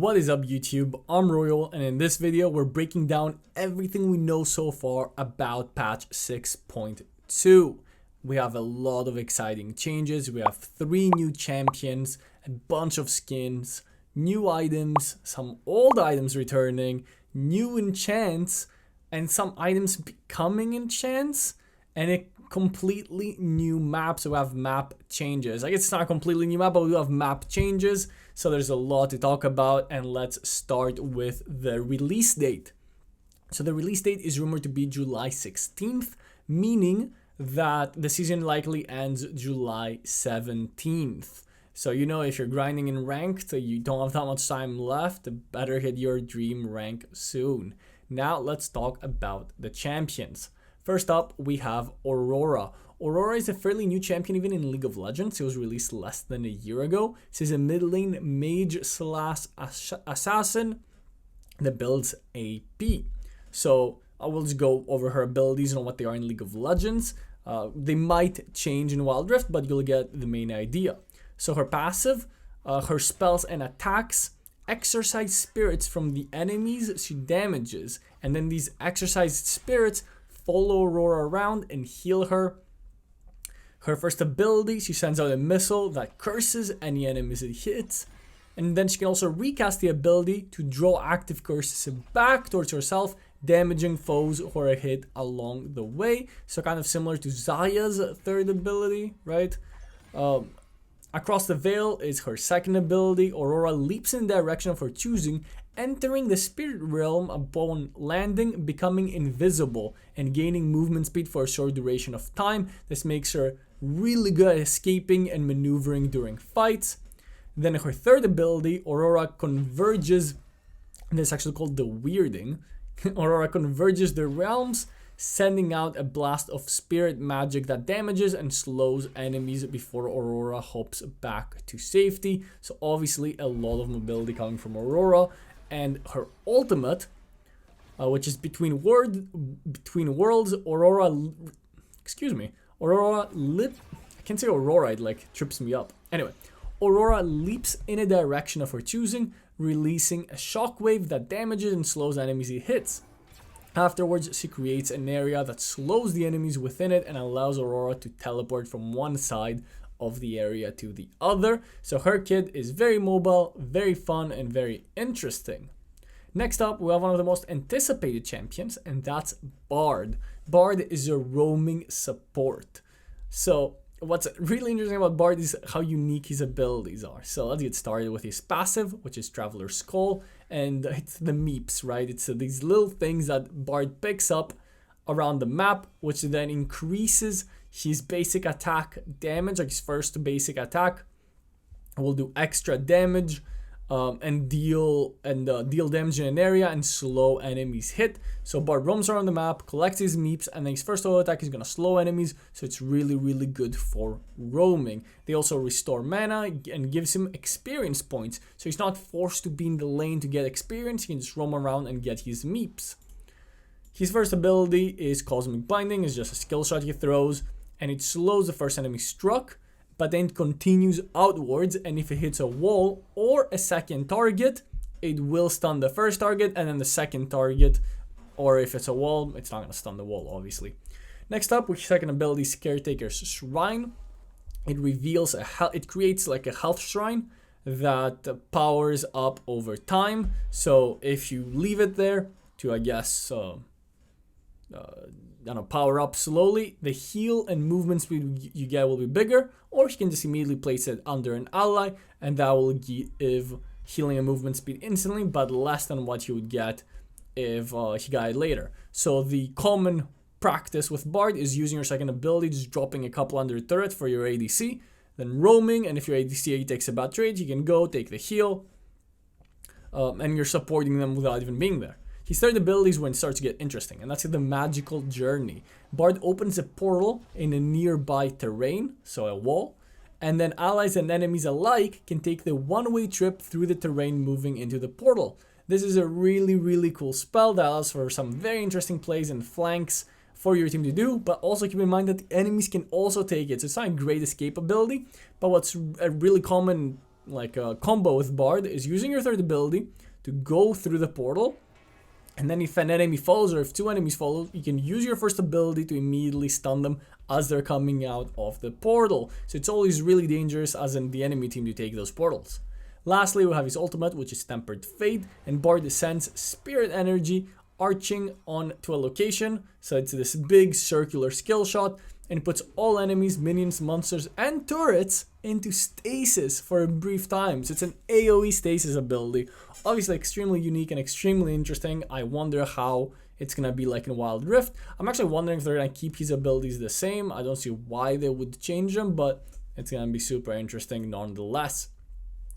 What is up YouTube, I'm Royal, and in this video we're breaking down everything we know so far about patch 6.2. We have a lot of exciting changes, we have 3 new champions, a bunch of skins, new items, some old items returning, new enchants, and some items becoming enchants, and a completely new map. So we have map changes. I guess it's not a completely new map, but we have map changes. So there's a lot to talk about, and let's start with the release date. So the release date is rumored to be July 16th, meaning that the season likely ends July 17th. So if you're grinding in ranked, you don't have that much time left, better hit your dream rank soon. Now let's talk about the champions. First up, we have Aurora. Aurora is a fairly new champion even in League of Legends. It was released less than a year ago. She's a mid lane mage slash assassin that builds AP. So I will just go over her abilities and what they are in League of Legends. They might change in Wild Rift, but you'll get the main idea. So her passive, her spells and attacks exorcise spirits from the enemies she damages. And then these exorcised spirits follow Aurora around and heal her. Her first ability, she sends out a missile that curses any enemies it hits. And then she can also recast the ability to draw active curses back towards herself, damaging foes who are hit along the way. So kind of similar to Zaya's third ability, right? Across the Veil is her second ability. Aurora leaps in the direction of her choosing, entering the spirit realm upon landing, becoming invisible and gaining movement speed for a short duration of time. This makes her really good at escaping and maneuvering during fights. Then her third ability, Aurora converges, this is actually called the weirding. Aurora converges the realms, sending out a blast of spirit magic that damages and slows enemies before Aurora hops back to safety. So obviously a lot of mobility coming from Aurora. And her ultimate, which is between worlds, Aurora, I can't say Aurora, it like trips me up. Anyway, Aurora leaps in a direction of her choosing, releasing a shockwave that damages and slows enemies it hits. Afterwards, she creates an area that slows the enemies within it and allows Aurora to teleport from one side of the area to the other. So her kit is very mobile, very fun, and very interesting. Next up, we have one of the most anticipated champions, and that's Bard. Bard is a roaming support. So what's really interesting about Bard is how unique his abilities are. So let's get started with his passive, which is Traveler's Call, and it's the meeps, right? It's these little things that Bard picks up around the map, which then increases his basic attack damage. Like his first basic attack will do extra damage and deal damage in an area and slow enemies hit. So Bard roams around the map, collects his meeps, and then his first auto attack is gonna slow enemies. So it's really good for roaming. They also restore mana and gives him experience points. So he's not forced to be in the lane to get experience. He can just roam around and get his meeps. His first ability is Cosmic Binding. It's just a skill shot he throws, and it slows the first enemy struck, but then continues outwards, and if it hits a wall or a second target, it will stun the first target, and then the second target, or if it's a wall, it's not going to stun the wall, obviously. Next up, with second ability, Caretaker's Shrine. It creates like a health shrine that powers up over time. So if you leave it there to, I guess, power up slowly, the heal and movement speed you get will be bigger, or you can just immediately place it under an ally, and that will give healing and movement speed instantly, but less than what you would get if he got it later. So the common practice with Bard is using your second ability, just dropping a couple under a turret for your ADC, then roaming, and if your ADC takes a bad trade, you can go take the heal, and you're supporting them without even being there. His third ability is when it starts to get interesting, and that's the Magical Journey. Bard opens a portal in a nearby terrain, so a wall, and then allies and enemies alike can take the one-way trip through the terrain moving into the portal. This is a really cool spell that allows for some very interesting plays and flanks for your team to do, but also keep in mind that the enemies can also take it. So it's not a great escape ability, but what's a really common like a combo with Bard is using your third ability to go through the portal, and then if an enemy follows or if two enemies follow, you can use your first ability to immediately stun them as they're coming out of the portal. So it's always really dangerous as in the enemy team to take those portals. Lastly, we have his ultimate, which is Tempered Fate, and Bard sends spirit energy arching onto a location. So it's this big circular skill shot, and it puts all enemies, minions, monsters, and turrets into stasis for a brief time. So it's an AoE stasis ability. Obviously extremely unique and extremely interesting. I wonder how it's gonna be like in Wild Rift. I'm actually wondering if they're gonna keep his abilities the same. I don't see why they would change them, but it's gonna be super interesting nonetheless.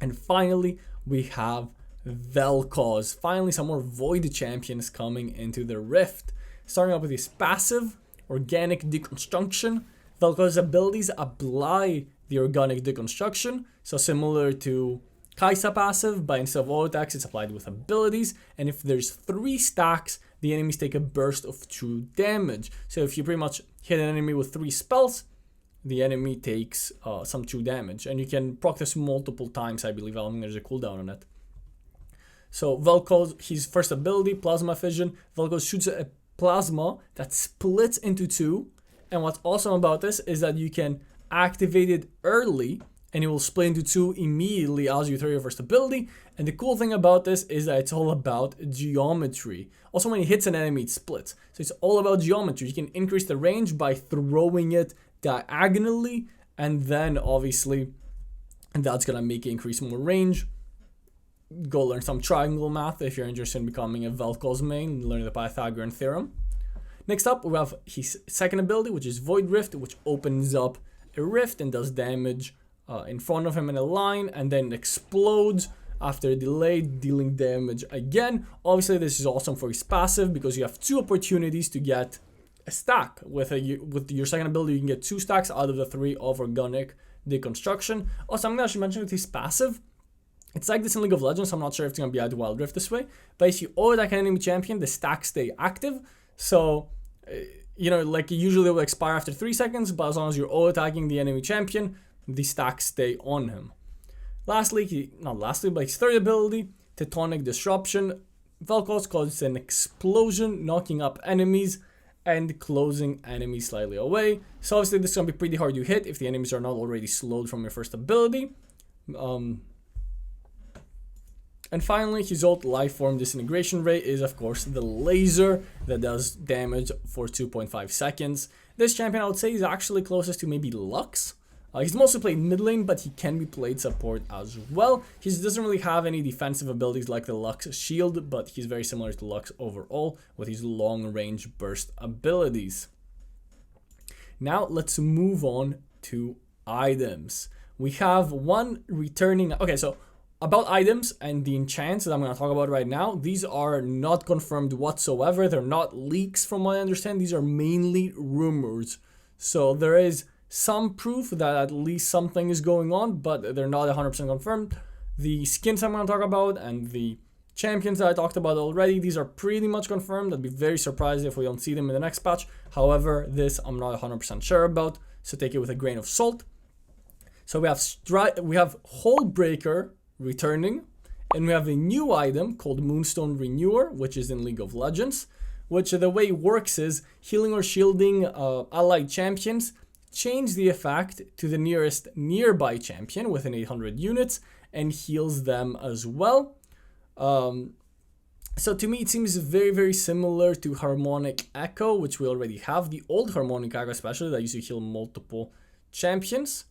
And finally, we have Velcos. Finally, some more Void champions coming into the Rift. Starting off with his passive, Organic Deconstruction. Velcos' abilities apply the Organic Deconstruction, so similar to Kaisa passive, but instead of auto attacks, it's applied with abilities. And if there's 3 stacks, the enemies take a burst of true damage. So if you pretty much hit an enemy with 3 spells, the enemy takes some true damage. And you can proc this multiple times, I believe. I don't think there's a cooldown on it. So Velcos, his first ability, Plasma Fission. Velcos shoots a plasma that splits into 2. And what's awesome about this is that you can activate it early, and it will split into 2 immediately as you throw your first ability. And the cool thing about this is that it's all about geometry. Also, when it hits an enemy, it splits. So it's all about geometry. You can increase the range by throwing it diagonally, and then obviously that's gonna make it increase more range. Go learn some triangle math if you're interested in becoming a Velcos main, learn the Pythagorean theorem. Next up, we have his second ability, which is Void Rift, which opens up a rift and does damage in front of him in a line, and then explodes after a delay, dealing damage again. Obviously, this is awesome for his passive because you have 2 opportunities to get a stack. With your second ability, you can get 2 stacks out of the 3 of Organic Deconstruction. Also, I'm going to actually mention with his passive, it's like this in League of Legends, so I'm not sure if it's going to be at Wild Rift this way, but if you auto-attack an enemy champion, the stacks stay active. So, you know, like usually it will expire after 3 seconds, but as long as you're auto-attacking the enemy champion, the stacks stay on him. Lastly, but his third ability, Tectonic Disruption. Velcos causes an explosion, knocking up enemies and closing enemies slightly away. So obviously this is going to be pretty hard to hit if the enemies are not already slowed from your first ability. And finally, his ult Lifeform Disintegration Ray is of course the laser that does damage for 2.5 seconds. This champion I would say is actually closest to maybe Lux. He's mostly played mid lane, but he can be played support as well. He doesn't really have any defensive abilities like the Lux shield, but he's very similar to Lux overall with his long range burst abilities. Now let's move on to items. We have one returning. Okay, so about items and the enchants that I'm going to talk about right now, these are not confirmed whatsoever. They're not leaks from what I understand. These are mainly rumors. So there is some proof that at least something is going on, but they're not 100% confirmed. The skins I'm going to talk about and the champions that I talked about already, these are pretty much confirmed. I'd be very surprised if we don't see them in the next patch. However, this I'm not 100% sure about, so take it with a grain of salt. So we have Hullbreaker returning, and we have a new item called Moonstone Renewer, which is in League of Legends, which the way it works is healing or shielding allied champions, change the effect to the nearest nearby champion within 800 units and heals them as well. So to me it seems very, very similar to Harmonic Echo, which we already have, the old Harmonic Echo especially, that used to heal multiple champions.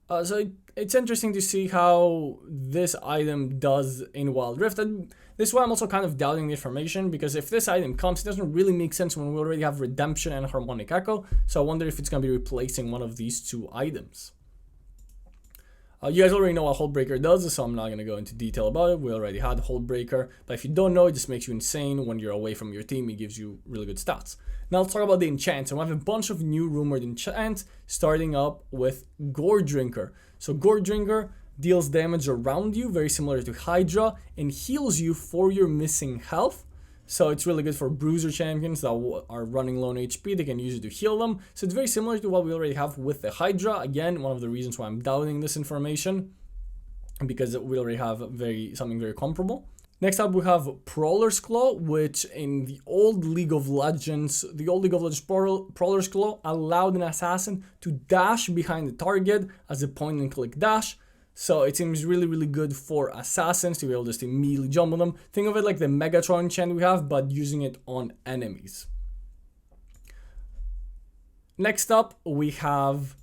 So it's interesting to see how this item does in Wild Rift. And this is why I'm also kind of doubting the information, because if this item comes, it doesn't really make sense when we already have Redemption and Harmonic Echo. So I wonder if it's going to be replacing one of these 2 items. You guys already know what Hullbreaker does, so I'm not going to go into detail about it. We already had Hullbreaker, but if you don't know, it just makes you insane when you're away from your team. It gives you really good stats. Now let's talk about the enchants. And we have a bunch of new rumored enchants, starting up with Gore Drinker. So Gore Drinker deals damage around you, very similar to Hydra, and heals you for your missing health. So it's really good for bruiser champions that are running low on HP. They can use it to heal them. So it's very similar to what we already have with the Hydra. Again, one of the reasons why I'm doubting this information. because we already have something very comparable. Next up, we have Prowler's Claw, which in the old League of Legends, Prowler's Claw allowed an assassin to dash behind the target as a point and click dash. So it seems really good for assassins to be able just to immediately jump on them. Think of it like the Megatron enchant we have, but using it on enemies. Next up, we have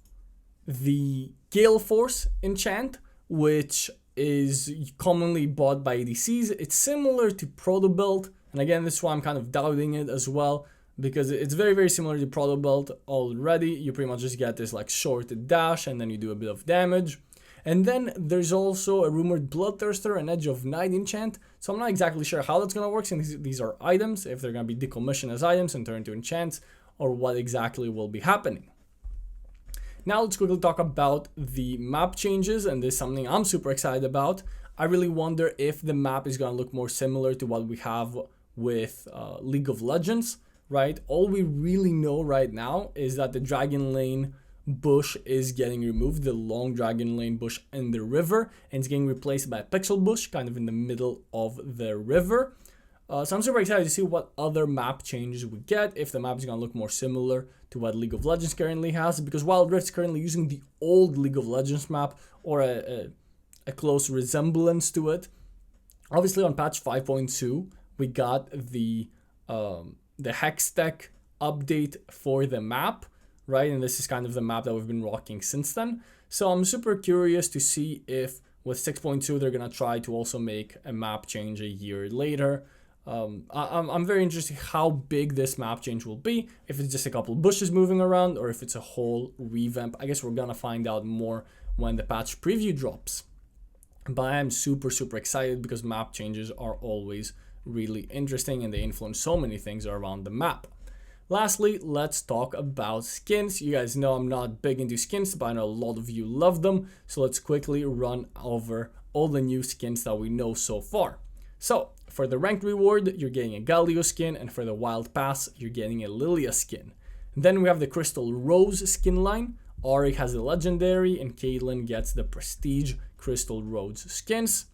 the Gale Force enchant, which is commonly bought by ADCs. It's similar to Proto Belt, and again, this is why I'm kind of doubting it as well, because it's very similar to Proto Belt already. You pretty much just get this like short dash, and then you do a bit of damage. And then there's also a rumored Bloodthirster and Edge of Night enchant. So I'm not exactly sure how that's gonna work, since these are items, if they're gonna be decommissioned as items and turned into enchants, or what exactly will be happening. Now let's quickly talk about the map changes, and this is something I'm super excited about. I really wonder if the map is going to look more similar to what we have with League of Legends, right? All we really know right now is that the Dragon Lane bush is getting removed, the long Dragon Lane bush in the river, and it's getting replaced by a pixel bush kind of in the middle of the river. So I'm super excited to see what other map changes we get, if the map is going to look more similar to what League of Legends currently has, because Wild Rift is currently using the old League of Legends map, or a close resemblance to it. Obviously on patch 5.2 we got the Hextech update for the map, right? And this is kind of the map that we've been rocking since then. So I'm super curious to see if with 6.2 they're going to try to also make a map change a year later. I'm very interested how big this map change will be, if it's just a couple bushes moving around or if it's a whole revamp. I guess we're gonna find out more when the patch preview drops, but I am super excited because map changes are always really interesting and they influence so many things around the map. Lastly, let's talk about skins. You guys know I'm not big into skins, but I know a lot of you love them, so let's quickly run over all the new skins that we know so far. So for the ranked reward, you're getting a Galio skin, and for the wild pass, you're getting a Lilia skin. Then we have the Crystal Rose skin line. Auric has the legendary, and Caitlyn gets the prestige Crystal Rose skins.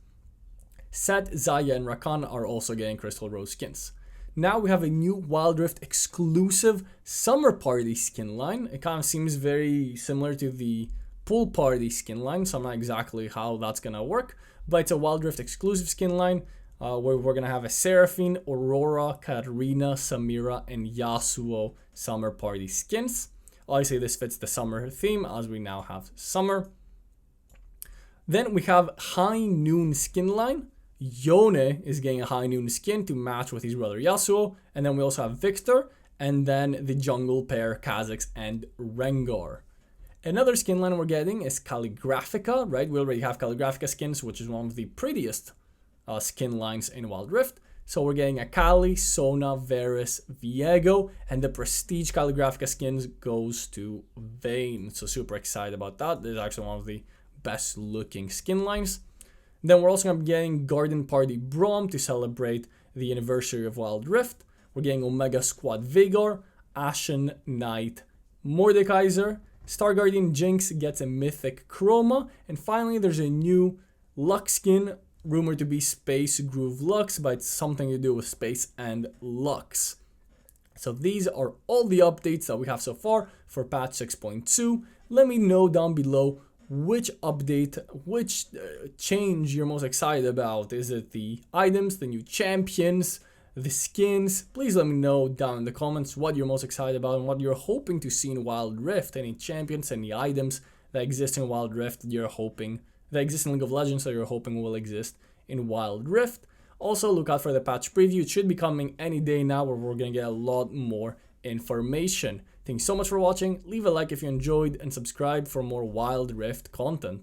Set, Zaya, and Rakan are also getting Crystal Rose skins. Now we have a new Wild Rift exclusive Summer Party skin line. It kind of seems very similar to the Pool Party skin line, so I'm not exactly how that's gonna work, but it's a Wild Rift exclusive skin line. Where we're going to have a Seraphine, Aurora, Katarina, Samira, and Yasuo Summer Party skins. Obviously, this fits the summer theme as we now have summer. Then we have High Noon skin line. Yone is getting a High Noon skin to match with his brother Yasuo. And then we also have Victor, and then the jungle pair, Kha'Zix and Rengar. Another skin line we're getting is Calligraphica, right? We already have Calligraphica skins, which is one of the prettiest skin lines in Wild Rift. So we're getting a Kali, Sona, Varus, Viego, and the prestige Calligraphica skins goes to Vayne. So super excited about that. This is actually one of the best looking skin lines. Then we're also going to be getting Garden Party Braum to celebrate the anniversary of Wild Rift. We're getting Omega Squad Vigor, Ashen Knight Mordekaiser, Star Guardian Jinx gets a Mythic Chroma, and finally there's a new Lux skin, rumored to be Space Groove Lux, but it's something to do with space and Lux. So these are all the updates that we have so far for patch 6.2. Let me know down below which update, which change you're most excited about. Is it the items, the new champions, the skins? Please let me know down in the comments what you're most excited about and what you're hoping to see in Wild Rift. Any champions, any items that exist in Wild Rift that you're hoping, that exist in League of Legends that you're hoping will exist in Wild Rift. Also, look out for the patch preview. It should be coming any day now, where we're going to get a lot more information. Thanks so much for watching. Leave a like if you enjoyed and subscribe for more Wild Rift content.